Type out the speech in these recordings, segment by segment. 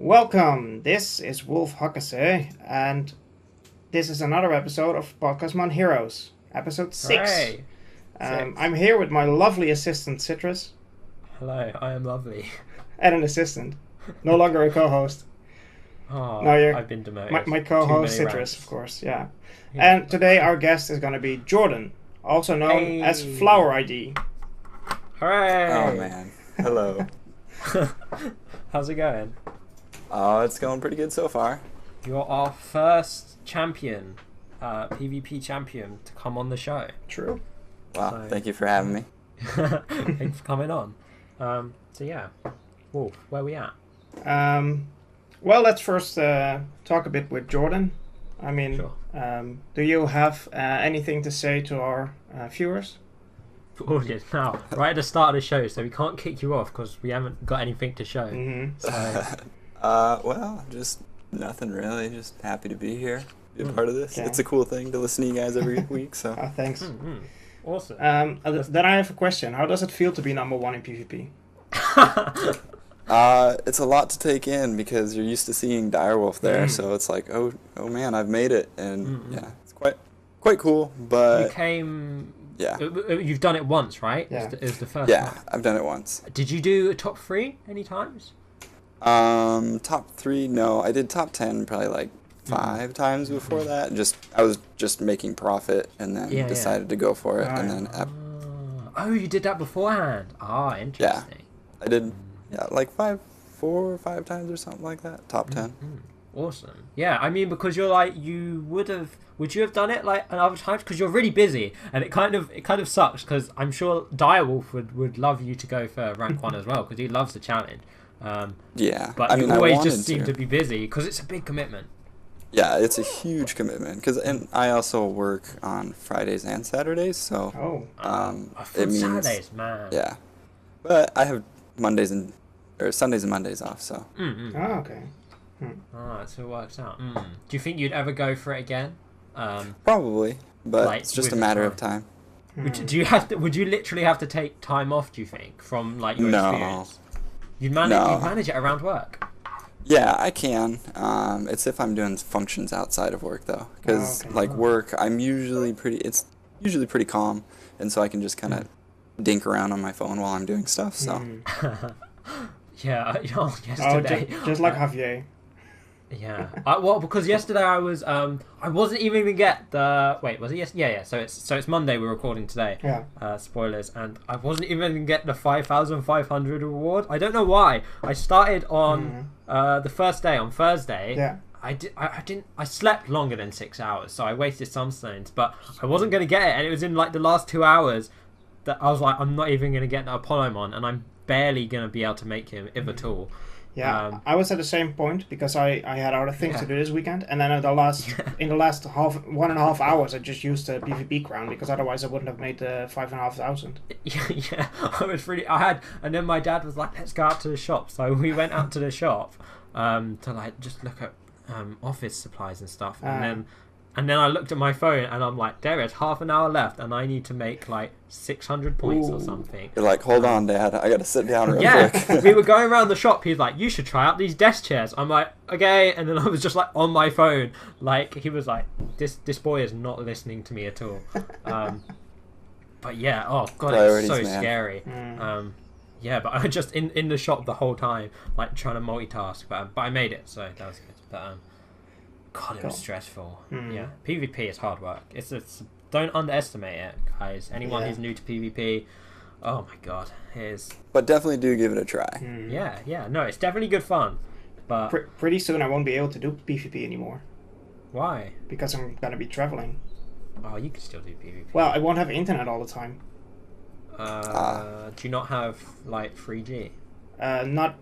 Welcome, this is WolfHakase, and this is another episode of Podcastmon Heroes, episode 6. Hooray. I'm here with my lovely assistant, Citrus. Hello, I am lovely. And an assistant, no longer a co-host. Oh, No, you're I've been demoted. my co-host, Too many Citrus, rants. of course, yeah. Yeah. And today our guest is going to be Jordan, also known as Hey. Flower ID. Hooray! Oh man, hello. How's it going? Oh, it's going pretty good so far. You're our first champion, PvP champion, to come on the show. True. Wow, So- thanks for having me. Thanks for coming on. So yeah, Wolf, where we at? Well, let's first talk a bit with Jordan. I mean, Sure. do you have anything to say to our viewers? Audience now, right at the start of the show, so we can't kick you off because we haven't got anything to show. Mm-hmm. So, Well, just nothing really. Just happy to be here, be a part of this. Okay. It's a cool thing to listen to you guys every week. So Thanks. awesome. Then I have a question. How does it feel to be number one in PvP? it's a lot to take in because you're used to seeing Direwolf there. Mm. So it's like, oh man, I've made it, and yeah, it's quite cool. But You came. yeah, You've done it once, right? Yeah. It was the first yeah, one. I've done it once. Did you do a top 3 any times? Top 3, no. I did top 10 probably like 5 times before that. I was just making profit and then Yeah, decided to go for it. And then Oh, you did that beforehand. Ah, interesting. I did like 4 or 5 times or something like that. Top 10. Awesome. Yeah, I mean, because you're like, would you have done it like other times? Because you're really busy, and it kind of sucks. Because I'm sure Direwolf would love you to go for rank 1 as well, because he loves the challenge. Yeah. But I mean, you I always wanted just seem to be busy because it's a big commitment. Yeah, it's a huge commitment. And I also work on Fridays and Saturdays, so Oh, For it means Saturdays, man. yeah. But I have Sundays and Mondays off, so okay. Ah, so it works out. Do you think you'd ever go for it again? probably. But Like, it's just with a the matter time. of time. Would you literally have to take time off? Do you think from like your No. experience? You'd No. manage it around work. Yeah, I can. It's if I'm doing functions outside of work though, because okay. like work, it's usually pretty calm, and so I can just kind of dink around on my phone while I'm doing stuff. So Yeah, Oh, yesterday. just like Javier. Yeah. Well, because yesterday I wasn't even gonna get the. Wait, was it yes? Yeah. So it's Monday. We're recording today. Yeah. Spoilers, and I wasn't even gonna get the 5,500 reward. I don't know why. I started on the first day on Thursday. Yeah. I slept longer than 6 hours, so I wasted some stones, but I wasn't gonna get it, and it was in like the last 2 hours that I was like, I'm not even gonna get the Apollomon, and I'm barely gonna be able to make him if at all. Yeah, I was at the same point because I had other things to do this weekend, and then in the last 1.5 hours I just used the PvP crown because otherwise I wouldn't have made the 5,500. Yeah, and then my dad was like, let's go out to the shop. So we went out to the shop to like just look at office supplies and stuff. And then I looked at my phone and I'm like, there is half an hour left and I need to make like 600 points or something. you're like, hold on, Dad, I gotta sit down real Yeah, quick. we were going around the shop. He's like, you should try out these desk chairs. I'm like, okay. And then I was just like on my phone. Like, he was like, this boy is not listening to me at all. But yeah, oh God, it's so Priorities, man. scary. Yeah, but I was just in the shop the whole time, like trying to multitask. But I made it, so that was good. But God, it was stressful. Yeah, PvP is hard work. It's don't underestimate it, guys. Anyone who's new to PvP, oh my God, it is. But definitely do give it a try. Yeah, no, it's definitely good fun. But Pretty soon I won't be able to do PvP anymore why? because I'm gonna be traveling. Oh, you can still do PvP. Well, I won't have internet all the time. Do you not have like 3G? Not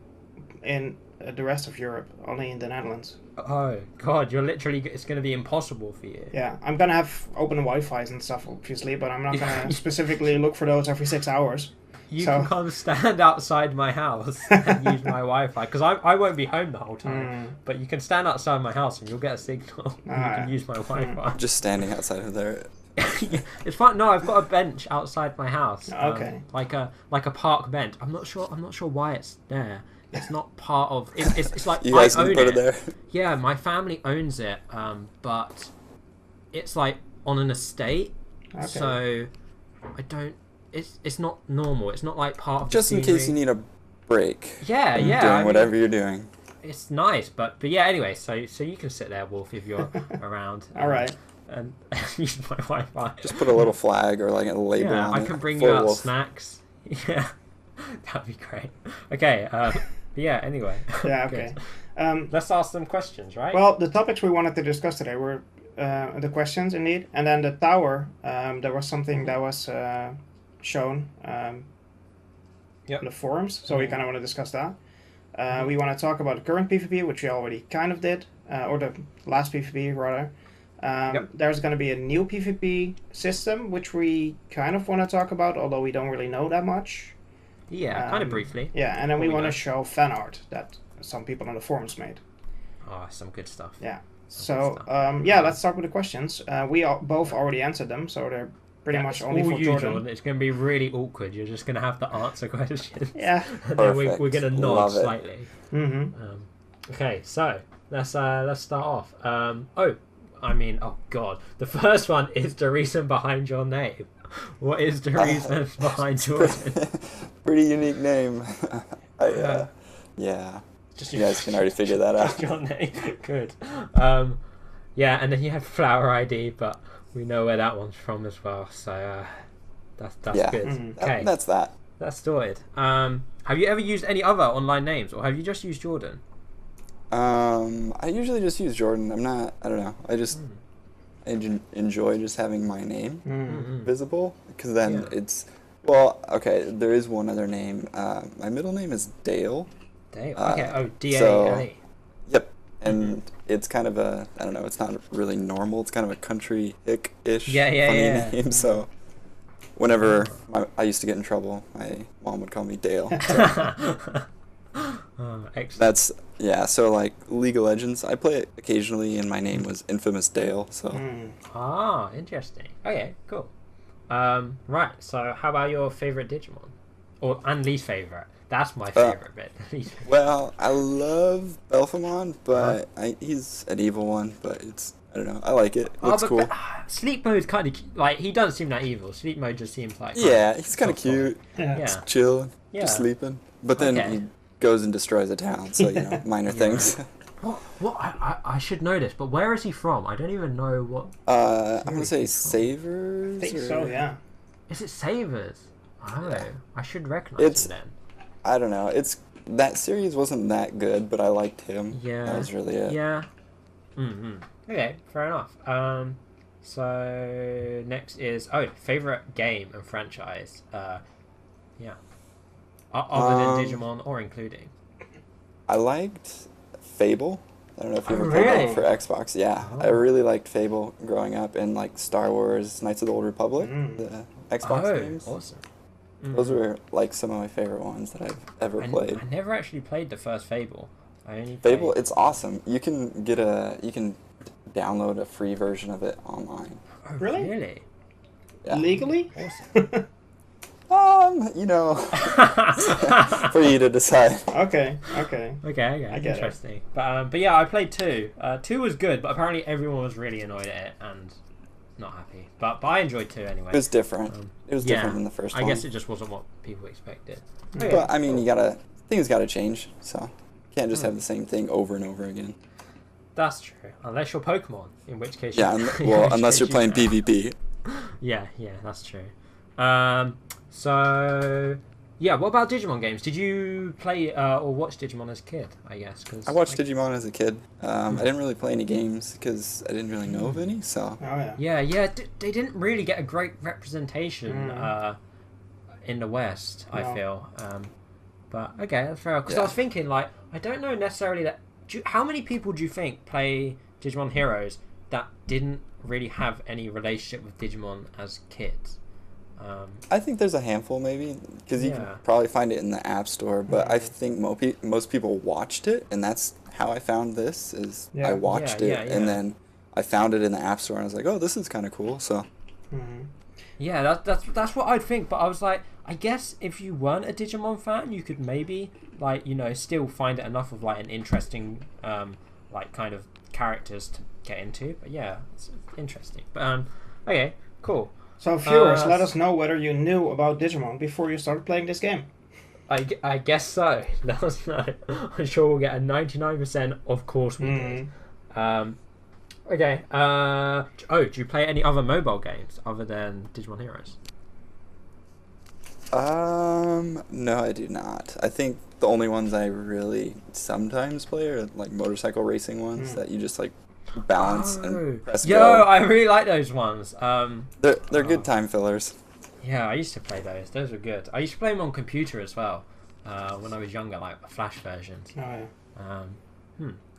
in the rest of Europe, only in the Netherlands. Oh God, it's going to be impossible for you. Yeah, I'm gonna have open Wi-Fi's and stuff, obviously, but I'm not gonna specifically look for those every 6 hours. You So- can come stand outside my house and use my Wi-Fi because I won't be home the whole time. But you can stand outside my house and you'll get a signal. And you can use my Wi-Fi. Just standing outside of there. It's fine. No, I've got a bench outside my house. Okay. Like a park bench. I'm not sure why it's there. It's not part of. It's like You guys I can own put it. it there. Yeah, my family owns it, but it's like on an estate, Okay. so I don't. It's not normal. It's not like part of. Just the in case you need a break. Yeah, from yeah. Doing whatever you're doing. It's nice, but yeah. Anyway, so you can sit there, Wolf, if you're around. All right. And use my Wi-Fi. Just put a little flag or like a label Yeah, on I it. can bring for you out Wolf. snacks. Yeah, that'd be great. Okay. But yeah. Anyway. Yeah. Okay. Let's ask them questions, right? Well, the topics we wanted to discuss today were the questions, indeed, and then the tower. There was something that was shown on the forums, so we kind of want to discuss that. We want to talk about the current PvP, which we already kind of did, or the last PvP rather. There's going to be a new PvP system, which we kind of want to talk about, although we don't really know that much. Yeah, kind of briefly. Yeah, and then we want to don't. show fan art that some people on the forums made. Oh, some good stuff. Yeah. Some good So, let's start with the questions. We both already answered them, so they're pretty much it's only all for you, Jordan. It's going to be really awkward. You're just going to have to answer questions. Yeah. And then we're Perfect. going to nod Love it. slightly. Mm-hmm. Okay, so let's start off. Oh God, the first one is the reason behind your name. What is the reason behind Jordan? Pretty unique name. Yeah. Just You guys can already figure that out. your name. Good. Yeah, and then you had Flower ID, but we know where that one's from as well. So that's Yeah. good. Mhm. Okay, That's that. that's sorted. Have you ever used any other online names, or have you just used Jordan? I usually just use Jordan. I don't know. I just enjoy just having my name Mm. visible, because then Yeah. it's, well, okay, there is one other name. My middle name is Dale. Dale. Okay. Oh, D-A-L-E. so- Yep. And it's kind of a, I don't know, it's not really normal. It's kind of a country-ish Yeah, yeah, funny yeah. name. So whenever I used to get in trouble, my mom would call me Dale. Oh, excellent. That's, yeah, so like League of Legends, I play it occasionally, and my name was Infamous Dale, so. Mm. Ah, interesting. Okay, cool. Right. So, how about your favorite Digimon, and least favorite? That's my favorite bit. Least favorite. Well, I love Belphamon, but he's an evil one, but it's, I don't know, I like it. Looks but cool. Sleep Mode's kind of like, he doesn't seem that evil. Sleep Mode just seems like Yeah, he's kind of soft solid. cute, Yeah. Yeah. chilling, Yeah. just sleeping. But then Okay. he goes and destroys a town, so, you know, minor things. What? I should know this, but where is he from? I don't even know what. I'm gonna say he's from. Savers? I think or- so, yeah. Is it Savers? Oh, Yeah. I should recognize him then. I don't know, that series wasn't that good, but I liked him. Yeah. That was really it. Yeah. Okay, fair enough. So next is favorite game and franchise. Yeah. Other than Digimon or including. I liked Fable. I don't know if you Oh, ever played really? that for Xbox. Yeah, I really liked Fable growing up, and like Star Wars, Knights of the Old Republic, the Xbox games. Awesome. Those were like some of my favorite ones that I've ever played. I never actually played the first Fable. I only Fable, played... it's awesome. You can download a free version of it online. Oh, Really? Really? Yeah. Legally? Awesome. You know, for you to decide. Okay. Okay, I get it. interesting. But yeah, I played 2. 2 was good, but apparently everyone was really annoyed at it and not happy. But I enjoyed 2 anyway. It was different. It was different yeah, than the first I one. guess it just wasn't what people expected. Okay, But I mean, cool. things gotta change. So you can't just have the same thing over and over again. That's true. Unless you're Pokemon, in which case. Yeah, in which unless you're case playing can. PvP. Yeah, that's true. So yeah, what about Digimon games? Did you play or watch Digimon as a kid? I guess because I watched Digimon as a kid. I didn't really play any games because I didn't really know of any. So Oh, yeah. Yeah, they didn't really get a great representation in the West. I No. feel, but okay, that's fair. Because I was thinking, like, I don't know necessarily that. How many people do you think play Digimon Heroes that didn't really have any relationship with Digimon as kids? I think there's a handful, maybe, because you can Yeah. probably find it in the App Store. But I think most people watched it, and that's how I found this. Yeah. I watched Yeah, it, yeah. and then I found it in the App Store, and I was like, "Oh, this is kind of cool." So Mhm. Yeah, that's what I'd think. But I was like, I guess if you weren't a Digimon fan, you could maybe like, you know, still find it enough of like an interesting like kind of characters to get into. But yeah, it's interesting. But okay, cool. So viewers, let us know whether you knew about Digimon before you started playing this game. I guess so. Let us know. I'm sure we'll get a 99%. Of course we did. Okay. Do you play any other mobile games other than Digimon Heroes? No, I do not. I think the only ones I really sometimes play are like motorcycle racing ones that you just like balance and press go. I really like those ones. They're good time fillers. Yeah, I used to play those. Those were good. I used to play them on computer as well when I was younger, like Flash versions. Oh yeah.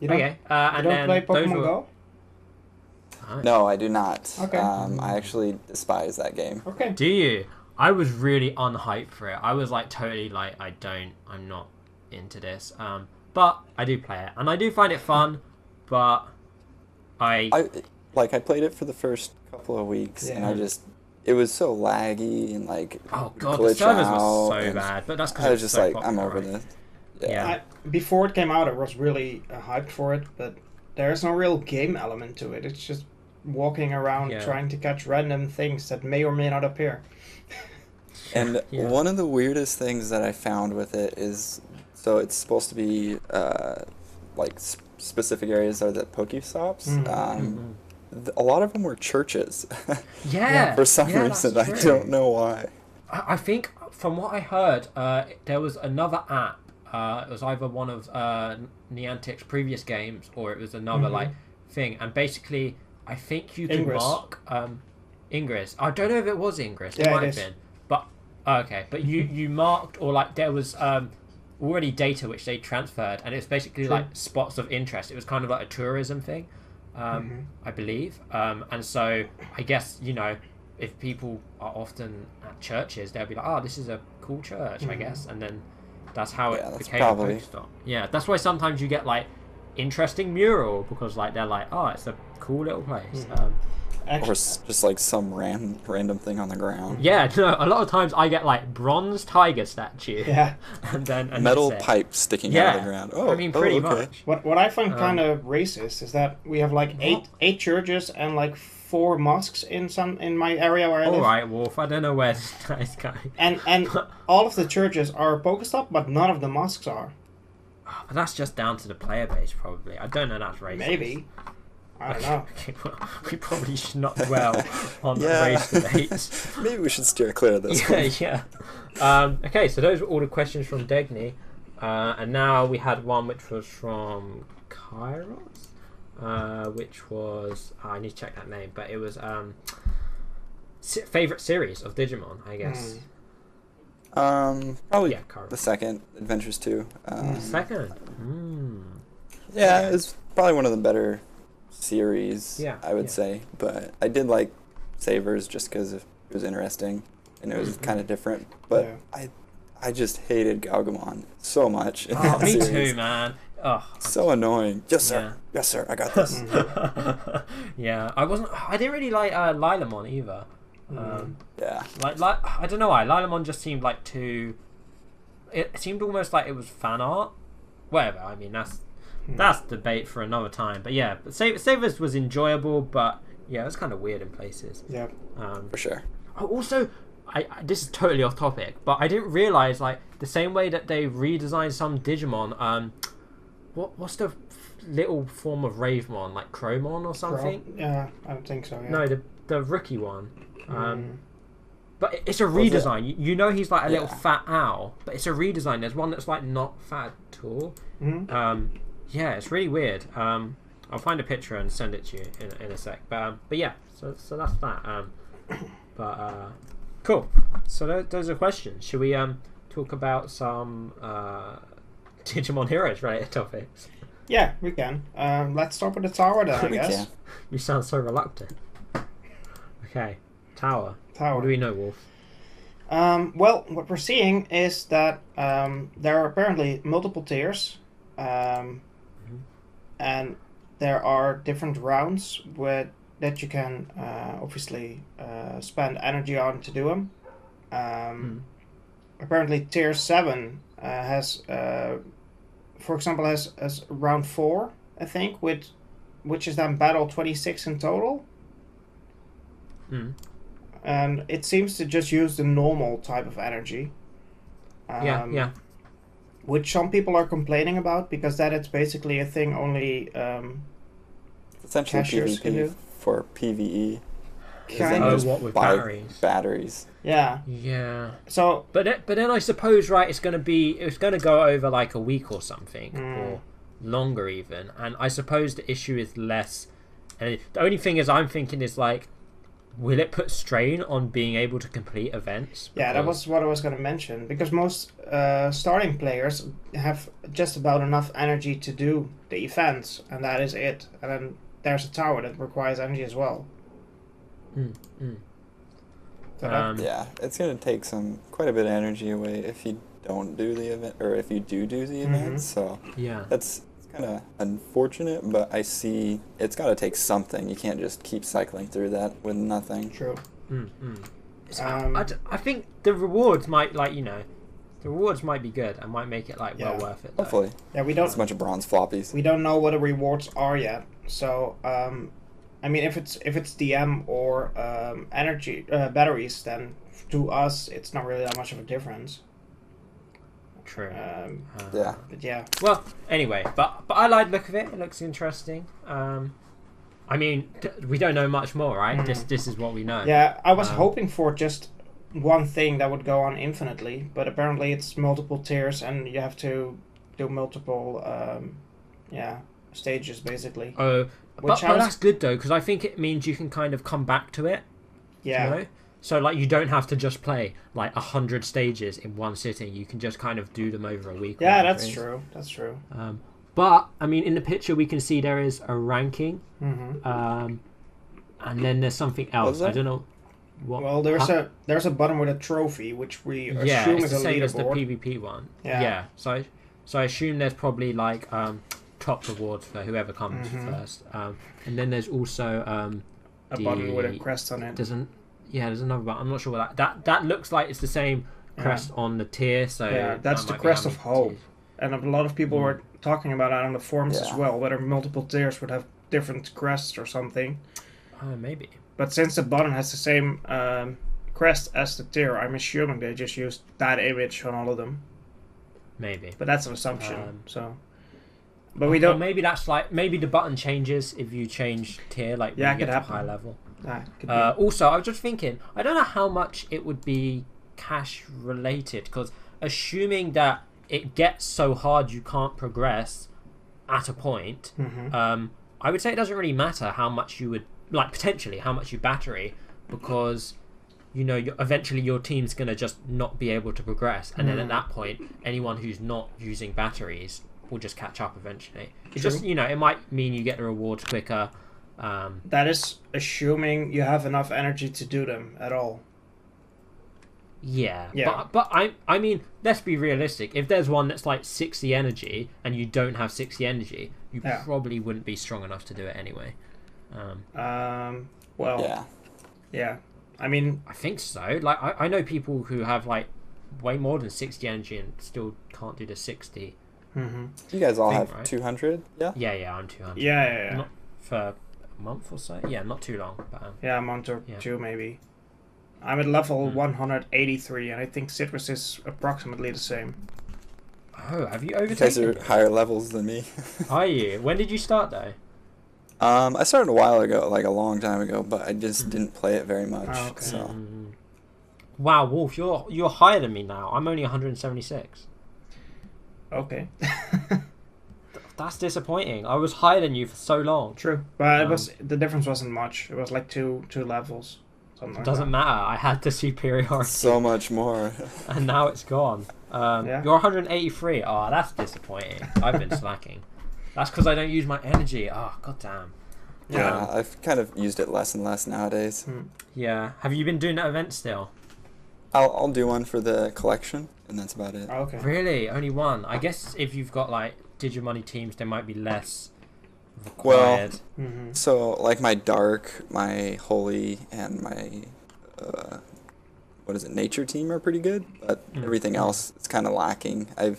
You don't, and you don't then play Pokemon Go? No, I do not. Okay. I actually despise that game. Okay. Do you? I was really unhyped for it. I was like totally like I'm not into this. But I do play it and I do find it fun. But I played it for the first couple of weeks and it was so laggy and like oh god, the servers were so bad. But that's because I was just so like popular, I'm over right? this. Yeah. Before it came out, I was really hyped for it, but there's no real game element to it. It's just walking around trying to catch random things that may or may not appear. And one of the weirdest things that I found with it is, so it's supposed to be like specific areas are the Pokestops. A lot of them were churches. For some reason, I don't know why. I think from what I heard, there was another app. It was either one of Niantic's previous games or it was another like thing. And basically, I think you could mark Ingress. I don't know if it was Ingress. It might have been. But okay, but you marked or like there was already data which they transferred, and it was basically like spots of interest. It was kind of like a tourism thing, I believe. And so I guess, you know, if people are often at churches, they'll be like, oh, this is a cool church, I guess, and then that's how it became a Pokestop. Yeah, that's why sometimes you get like interesting mural because like they're like, oh, it's a cool little place. Or just like some random thing on the ground. Yeah, no, a lot of times I get like bronze tiger statue. Yeah. And then metal pipe sticking out of the ground. Oh, I mean, pretty much. What I find kind of racist is that we have like eight churches and like 4 mosques in my area where I live. All right, Wolf. I don't know where this guy's going. And all of the churches are Pokestop, but none of the mosques are. But that's just down to the player base, probably. I don't know. That's racist. Maybe. I don't know. We probably should not dwell on race debates. Maybe we should steer clear of this one. Okay, so those were all the questions from Degny. And now we had one which was from Kairos, which was... I need to check that name, but it was favourite series of Digimon, I guess. Probably the second, Adventures 2. Second? Yeah, it's probably one of the better series, I would say. But I did like Savers just because it was interesting and it was kind of different. But I just hated Galgamon so much in that me series. too, man. So annoying. Yes, sir. Yes, sir. I got this. I didn't really like Lilamon either. Like I don't know why. Lilamon just seemed like too... It seemed almost like it was fan art. Whatever. I mean, that's debate for another time. But yeah, Savers was enjoyable, but yeah, it was kind of weird in places. Yeah, for sure. Also, this is totally off topic, but I didn't realize like the same way that they redesigned some Digimon. What's the little form of Ravemon, like Cromon or something? Yeah, I don't think so. Yeah. No, the rookie one. But it's a redesign. You know he's like a little fat owl, but it's a redesign. There's one that's like not fat at all. Yeah, it's really weird. I'll find a picture and send it to you in a sec. But yeah, so that's that. Cool. So those are questions. Should we talk about some Digimon Heroes related topics? Yeah, we can. Let's start with the tower then, I guess. You sound so reluctant. Okay, tower. What do we know, Wolf? Well, what we're seeing is that there are apparently multiple tiers. And there are different rounds that you can obviously spend energy on to do them. Apparently tier 7 has, for example, has round 4, I think, which is then battle 26 in total. And it seems to just use the normal type of energy. Yeah. Which some people are complaining about, because that it's basically a thing only essentially cashiers can do. PvP for PvE. Kind of. What with batteries? Batteries. Yeah. Yeah. So, but then I suppose, right, it's going to go over like a week or something, or longer even. And I suppose the issue is less. And the only thing is, I'm thinking is like, will it put strain on being able to complete events? yeah, that was what I was going to mention, because most starting players have just about enough energy to do the events, and that is it. And then there's a tower that requires energy as well. Yeah, it's going to take quite a bit of energy away if you don't do the event, or if you do the events. So yeah, it's kind of unfortunate, but I see it's got to take something. You can't just keep cycling through that with nothing. True. I think the rewards might, the rewards might be good and might make it well worth it. Though. Hopefully. Yeah, we don't. It's a bunch of bronze floppies. We don't know what the rewards are yet. So, I mean, if it's DM or energy batteries, then to us it's not really that much of a difference. True. Yeah. But yeah. Well, anyway, but I like the look of it. It looks interesting. I mean, we don't know much more, right? This is what we know. Yeah, I was hoping for just one thing that would go on infinitely, but apparently it's multiple tiers, and you have to do multiple, stages basically. But that's good though, because I think it means you can kind of come back to it. Yeah. You know? So like you don't have to just play like 100 stages in one sitting. You can just kind of do them over a week. Yeah, that's true. That's true. But I mean, in the picture we can see there is a ranking, and then there's something else. I don't know. What, well, there's a button with a trophy, which we assume it's is the a same as the leaderboard. PvP one. Yeah. So I assume there's probably like top rewards for whoever comes first, and then there's also a button with a crest on it. There's another button. I'm not sure what that looks like. It's the same crest on the tier. So yeah, that's the crest of hope, and a lot of people were talking about that on the forums as well. Whether multiple tiers would have different crests or something. Maybe. But since the button has the same crest as the tier, I'm assuming they just used that image on all of them. Maybe. But that's an assumption. But we don't. Maybe that's maybe the button changes if you change tier, like when you get to high level. Also, I was just thinking, I don't know how much it would be cash related, because assuming that it gets so hard you can't progress at a point, I would say it doesn't really matter how much you would potentially how much you battery, because eventually your team's gonna just not be able to progress, and then at that point anyone who's not using batteries will just catch up eventually. It just it might mean you get the rewards quicker. That is assuming you have enough energy to do them at all. Yeah. But I mean, let's be realistic. If there's one that's like 60 energy and you don't have 60 energy, you probably wouldn't be strong enough to do it anyway. Well, yeah. I mean, I think so. Like, I know people who have like way more than 60 energy and still can't do the 60. You guys all have 200? Yeah. Yeah, I'm 200. Yeah. Not for a month or so. Yeah, not too long. But a month or two maybe. I'm at level 183, and I think Citrus is approximately the same. Oh, have you overtaken? You guys are higher levels than me. Are you? When did you start though? I started a while ago, like a long time ago, but I just didn't play it very much. Oh, okay. So. Wow, Wolf, you're higher than me now. I'm only 176. Okay. That's disappointing. I was higher than you for so long. True, but the difference wasn't much. It was like two levels. Doesn't matter. I had the superiority. So much more. And now it's gone. You're 183. Oh, that's disappointing. I've been slacking. That's because I don't use my energy. Oh, goddamn. Yeah, I've kind of used it less and less nowadays. Yeah. Have you been doing that event still? I'll do one for the collection, and that's about it. Oh, okay. Really? Only one? I guess if you've got like Digimoney teams, there might be less required. Well, so like my dark, my holy, and my Nature Team are pretty good, but everything else is kind of lacking. I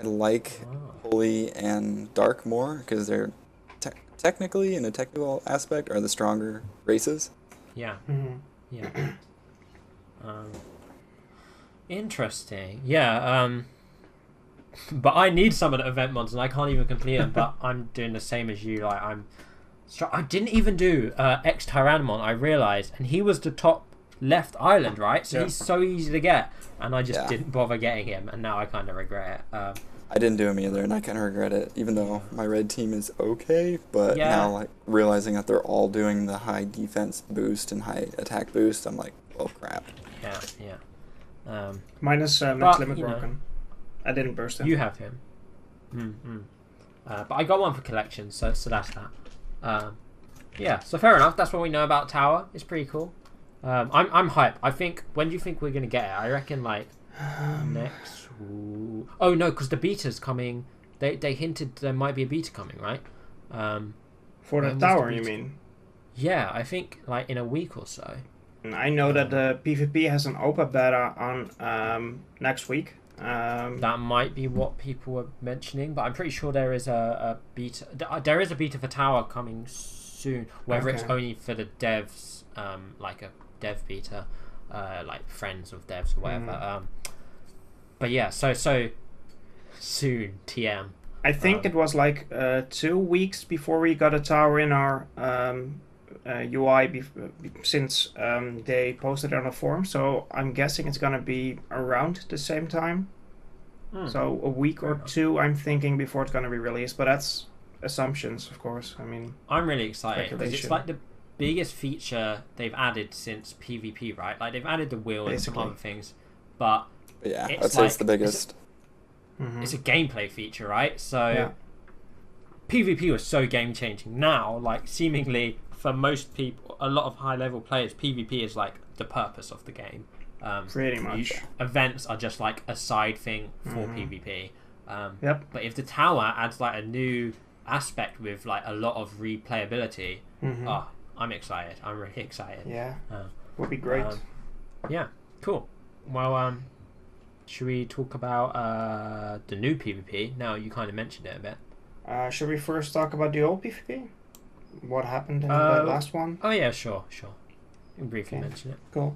like Holy and Dark more because they're technically, in a technical aspect, are the stronger races. Yeah. Yeah. Interesting. Yeah. But I need some of the event mods, and I can't even complete them. But I'm doing the same as you. Like I didn't even do Ex Tyrannomon. I realized, and he was the top left island, right? So he's so easy to get, and I just didn't bother getting him, and now I kind of regret it. I didn't do him either, and I kind of regret it. Even though my red team is okay, but now like realizing that they're all doing the high defense boost and high attack boost, I'm like, oh crap. Yeah. Minus max limit broken. I didn't burst him. You have him. But I got one for collection, so that's that. Yeah, so fair enough. That's what we know about Tower. It's pretty cool. I'm hyped. I think, when do you think we're gonna get it? I reckon like next. Oh no, because the beta's coming. They hinted there might be a beta coming, right? For the Tower, you mean? Yeah, I think like in a week or so. I know that the PvP has an open beta on next week. That might be what people were mentioning, but I'm pretty sure there is a beta. There is a beta for Tower coming soon. Whether it's only for the devs, like a dev beta, like friends of devs or whatever. But yeah, so soon, TM. I think it was like 2 weeks before we got a Tower in our UI, since they posted it on a forum. So I'm guessing it's gonna be around the same time. So a week or two, I'm thinking, before it's gonna be released. But that's assumptions, of course. I mean, I'm really excited because it's like the biggest feature they've added since PvP, right? Like they've added the wheel and some other things, but yeah, I'd say it's the biggest. It's a gameplay feature, right? So PvP was so game changing. Now, like seemingly for most people, a lot of high level players, PvP is like the purpose of the game. Pretty much. Events are just like a side thing for PvP. But if the Tower adds like a new aspect with like a lot of replayability, I'm excited. I'm really excited. Yeah, would be great. Yeah, cool. Well, should we talk about the new PvP? Now you kind of mentioned it a bit. Should we first talk about the old PvP? What happened in the last one? Oh yeah, sure. You can briefly mention it. Cool.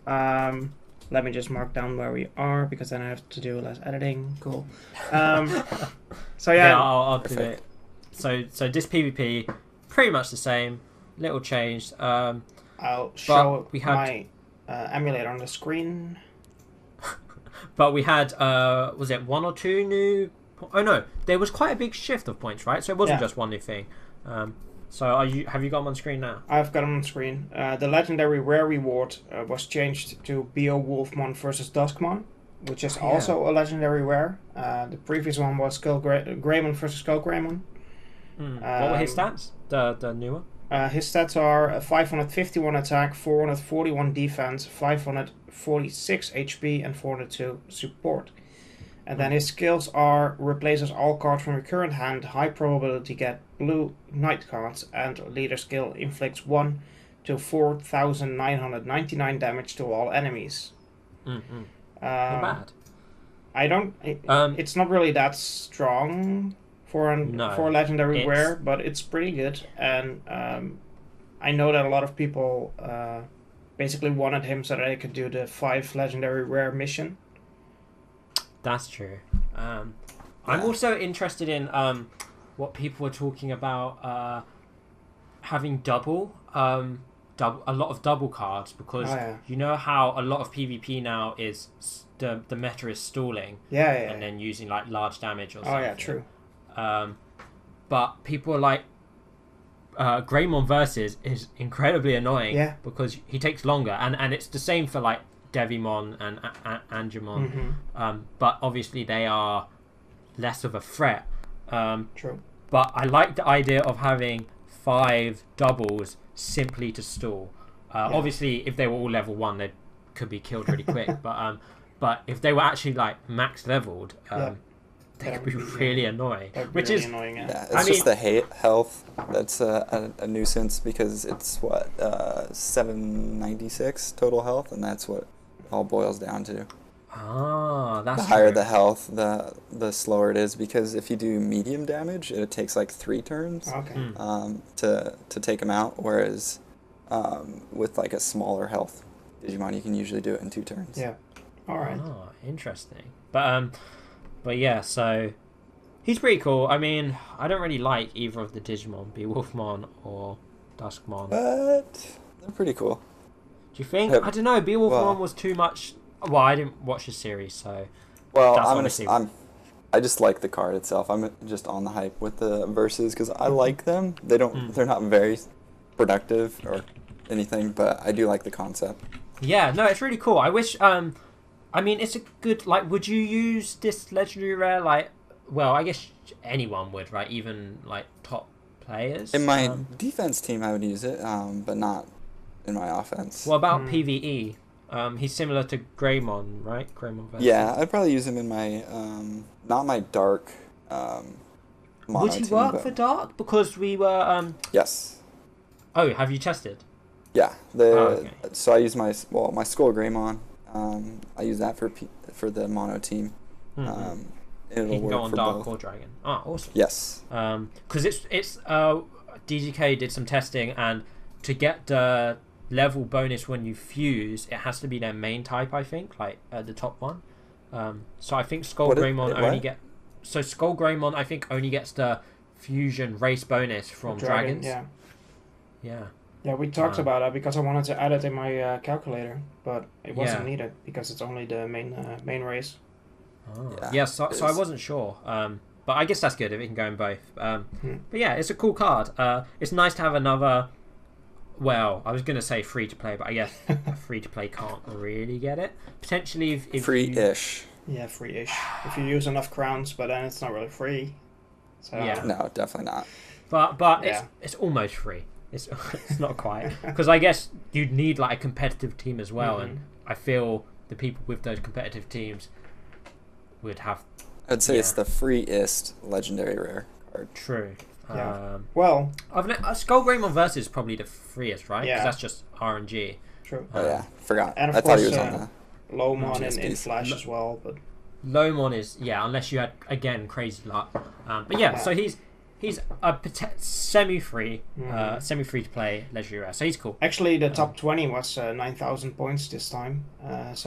Let me just mark down where we are, because then I have to do less editing. Cool. So yeah, I'll do it. So this PvP, pretty much the same. Little changed. I'll show my emulator on the screen. But we had, was it 1 or 2 new? Oh no, there was quite a big shift of points, right? So it wasn't just one new thing. So have you got them on screen now? I've got them on screen. The legendary rare reward was changed to Beowulfmon versus Duskmon, which is also a legendary rare. The previous one was Greymon versus Skullgreymon. What were his stats? The newer? His stats are 551 attack, 441 defense, 546 HP, and 402 support. And then his skills are: replaces all cards from your current hand, high probability get blue knight cards, and leader skill inflicts 1 to 4,999 damage to all enemies. Not bad. It's not really that strong for a legendary rare, but it's pretty good. And I know that a lot of people basically wanted him so that they could do the 5 legendary rare mission. That's true. I'm also interested in what people were talking about, having a lot of double cards, because you know how a lot of PvP now is the meta is stalling, and then using like large damage or something. Oh yeah, true. But people are like, Greymon versus is incredibly annoying because he takes longer, and it's the same for like Devimon and Angemon, but obviously they are less of a threat. True. But I like the idea of having 5 doubles simply to stall. Obviously, if they were all level 1, they could be killed really quick. But if they were actually like max leveled, they could be really annoying. Which is annoying. It's just the health that's a nuisance, because it's 796 total health, and that's what all boils down to. Ah, that's the higher true. the health, the slower it is, because if you do medium damage, it takes like 3 turns to take them out, whereas with like a smaller health Digimon, you can usually do it in 2 turns. Yeah. All right. Oh, interesting. But yeah, so he's pretty cool. I mean, I don't really like either of the Digimon, be Wolfmon or Duskmon. But they're pretty cool. Do you think? I don't know. Beowulfmon was too much. Well, I didn't watch the series, so. Well, I just like the card itself. I'm just on the hype with the verses because I like them. They're not very productive or anything, but I do like the concept. Yeah, no, it's really cool. I wish. I mean, it's a good. Like, would you use this legendary rare? Like, well, I guess anyone would, right? Even like top players. In my defense team, I would use it, but not in my offense. What about PvE? He's similar to Greymon, right? Greymon versus. Yeah, I'd probably use him in my not my dark mono Would he work for dark? Because we were Yes. Oh, have you tested? Yeah. Okay. So I use my Skull Greymon. I use that for the mono team. Mm-hmm. It'll he can work go on for dark both. or dragon. Oh, awesome. Yes. Because it's DGK did some testing, and to get the level bonus when you fuse, it has to be their main type, I think, like the top one. So I think Skull Greymon Skull Greymon I think only gets the fusion race bonus from dragons. Yeah, we talked about that because I wanted to add it in my calculator, but it wasn't needed because it's only the main race. So I wasn't sure. But I guess that's good if it can go in both. But yeah, it's a cool card. It's nice to have another. Well, I was going to say free to play, but I guess free to play can't really get it. Potentially, if free-ish. Yeah, free-ish. If you use enough crowns, but then it's not really free. So No, definitely not. But it's almost free. It's not quite, because I guess you'd need like a competitive team as well, and I feel the people with those competitive teams would have. I'd say it's the freest legendary rare card. True. Yeah. Well, Skull Greymon versus is probably the freest, right? Yeah. Because that's just RNG. True. Forgot. And of I course, thought he was on the Lowmon in Flash as well, but Lowmon is unless you had again crazy luck. But yeah, so he's a semi-free to play legendary rare, so he's cool. Actually, the top 20 was 9,000 points this time. Has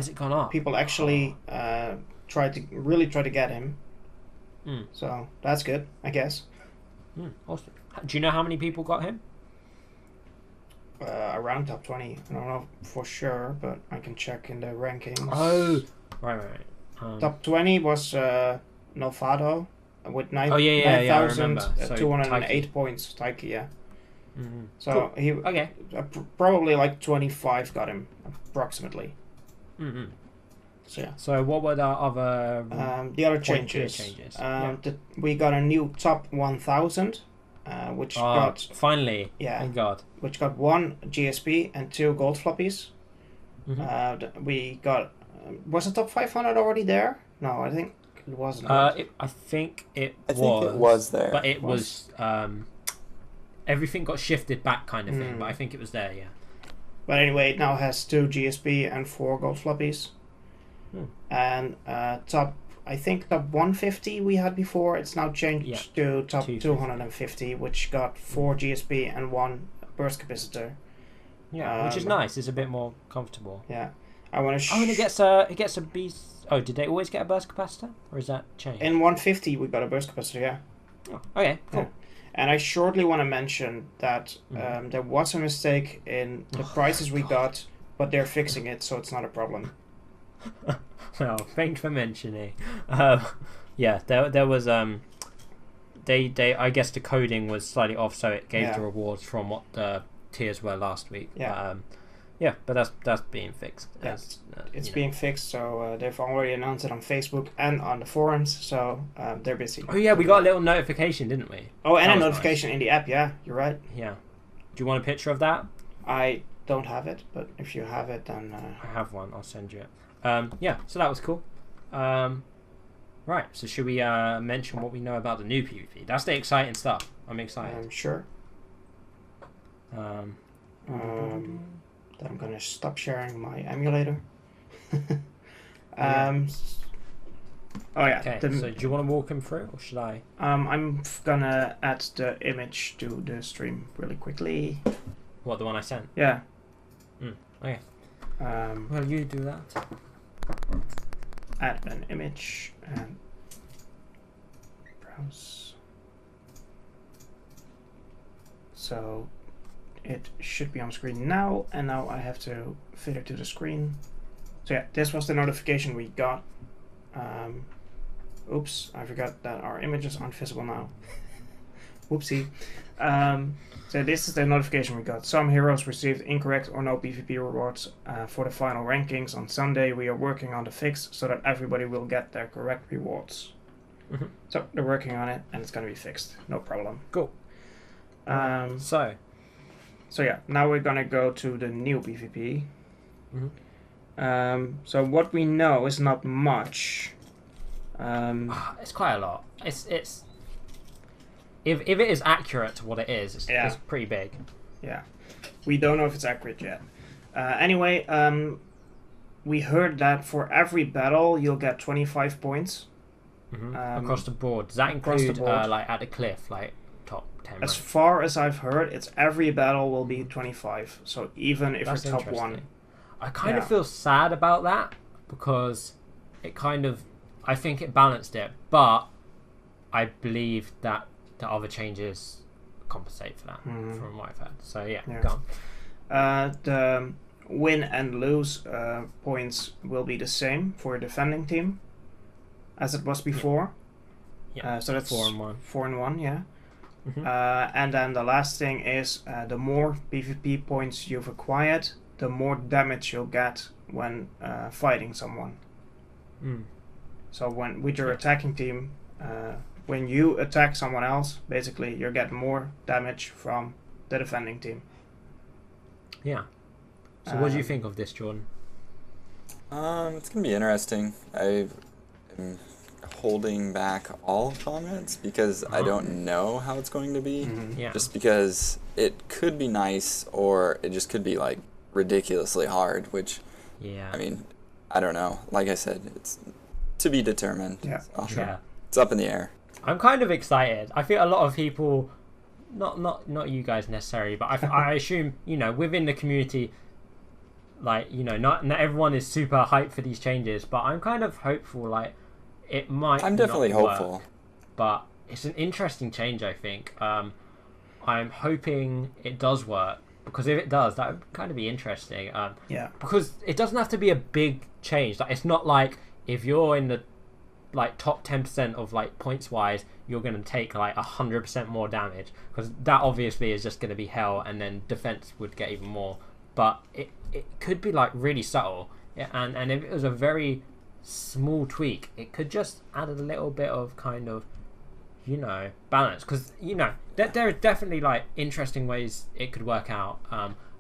it gone up? People actually tried to get him. So that's good, I guess. Awesome. Do you know how many people got him? Around top 20. I don't know for sure, but I can check in the rankings. Oh, right. Top 20 was Nofado with 9,208 points. Taiki, yeah. Mm-hmm. So he probably like 25 got him approximately. Mm-hmm. So yeah. So what were the other the other changes? We got a new top 1,000, which got finally. Yeah. Thank God. Which got 1 GSP and 2 gold floppies. Mm-hmm. We got. Was the top 500 already there? No, I think it wasn't. I think it was there, but it was. Everything got shifted back, kind of thing. But I think it was there. Yeah. But anyway, it now has 2 GSP and 4 gold floppies. And top 150 we had before. It's now changed to top 250, which got 4 GSP and 1 burst capacitor. Yeah, which is nice. It's a bit more comfortable. Yeah, I want to. And it gets a beast. Oh, did they always get a burst capacitor, or is that changed? In 150 we got a burst capacitor. Yeah. Oh, okay, cool. Yeah. And I shortly want to mention that there was a mistake in the prices we got, but they're fixing it, so it's not a problem. Well, thanks for mentioning. Yeah, there was they I guess the coding was slightly off, so it gave the rewards from what the tiers were last week. But that's being fixed. Yeah. It's being fixed, so they've already announced it on Facebook and on the forums, so they're busy. Oh yeah, we got a little notification, didn't we? Oh, and a notification in the app. Yeah, you're right. Yeah. Do you want a picture of that? I don't have it, but if you have it, then I have one. I'll send you it. So that was cool. Right, so should we mention what we know about the new PvP? That's the exciting stuff. I'm excited. I'm sure. I'm going to stop sharing my emulator. Oh yeah. Okay, so do you want to walk him through, or should I? I'm gonna add the image to the stream really quickly. What, the one I sent? Yeah. Okay. Well, you do that. Add an image and browse. So it should be on screen now, and now I have to fit it to the screen. So yeah, this was the notification we got. Oops, I forgot that our images aren't visible now. Whoopsie. So this is the notification we got. Some heroes received incorrect or no PvP rewards for the final rankings on Sunday. We are working on the fix so that everybody will get their correct rewards. So they're working on it, and it's going to be fixed. No problem. Cool. So yeah, now we're going to go to the new PvP. So what we know is not much. It's quite a lot. It's if it is accurate to what it is, it's pretty big. Yeah, we don't know if it's accurate yet. Anyway, we heard that for every battle you'll get 25 points across the board. Does that include like at the cliff, like top 10? As far as I've heard, it's every battle will be 25. So even if you're top 1. I kind of feel sad about that because it kind of, I think it balanced it, but I believe that the other changes compensate for that from what I've heard. So yeah. Go on. The win and lose points will be the same for a defending team as it was before. So that's 4 and 1. 4 and 1, yeah. And then the last thing is the more PvP points you've acquired, the more damage you'll get when fighting someone. So when with your attacking team, when you attack someone else, basically you're getting more damage from the defending team. Yeah. So what do you think of this, Jordan? It's gonna be interesting. I'm holding back all comments because I don't know how it's going to be. Just because it could be nice or it just could be like ridiculously hard, which I mean, I don't know. Like I said, it's to be determined. So it's up in the air. I'm kind of excited. I feel a lot of people, not you guys necessarily, but I assume, within the community, like, not everyone is super hyped for these changes, but I'm kind of hopeful, like, it might I'm definitely not hopeful. work, but it's an interesting change, I think. I'm hoping it does work, because if it does, that would kind of be interesting. Because it doesn't have to be a big change. Like, it's not like if you're in the like top 10% of like points wise, you're going to take like 100% more damage, because that obviously is just going to be hell, and then defense would get even more. But it could be like really subtle, and if it was a very small tweak, it could just add a little bit of kind of balance, because there are definitely like interesting ways it could work out.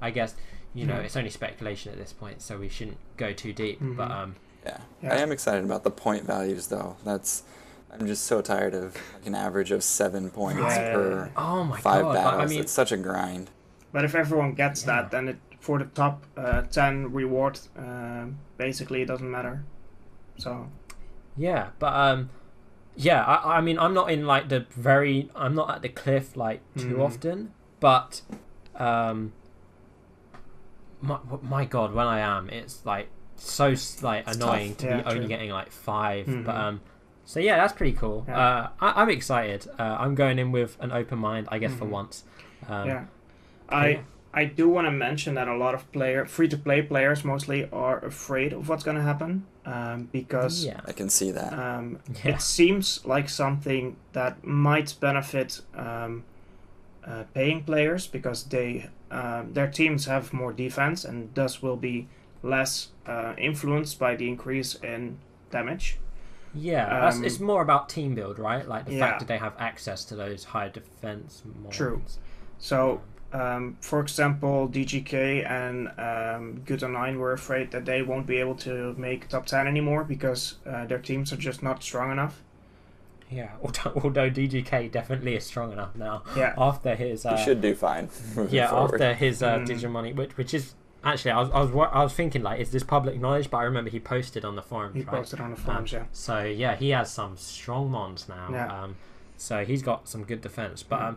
I guess it's only speculation at this point, so we shouldn't go too deep. But I am excited about the point values though. I'm just so tired of like an average of 7 points per 5 battles. It's such a grind. But if everyone gets that, then for the top 10 reward, basically it doesn't matter. So I mean, I'm not in like I'm not at the cliff like too often, but my god, when I am, it's like so like it's annoying to be only getting like 5. But so yeah, that's pretty cool. I'm excited. I'm going in with an open mind, I guess, for once. I do want to mention that a lot of free-to-play players mostly are afraid of what's going to happen, because I can see that. It seems like something that might benefit paying players, because their teams have more defense and thus will be less influenced by the increase in damage. It's more about team build, right? Like the fact that they have access to those higher defense models. True. So for example, DGK and Good09 were afraid that they won't be able to make top 10 anymore because their teams are just not strong enough. Yeah, although DGK definitely is strong enough now. Yeah. After his... he should do fine. After his Digimon, which is Actually, I was thinking, like, is this public knowledge? But I remember he posted on the forums. He posted on the forums, yeah. So yeah, he has some strong mons now. Yeah. So he's got some good defense. But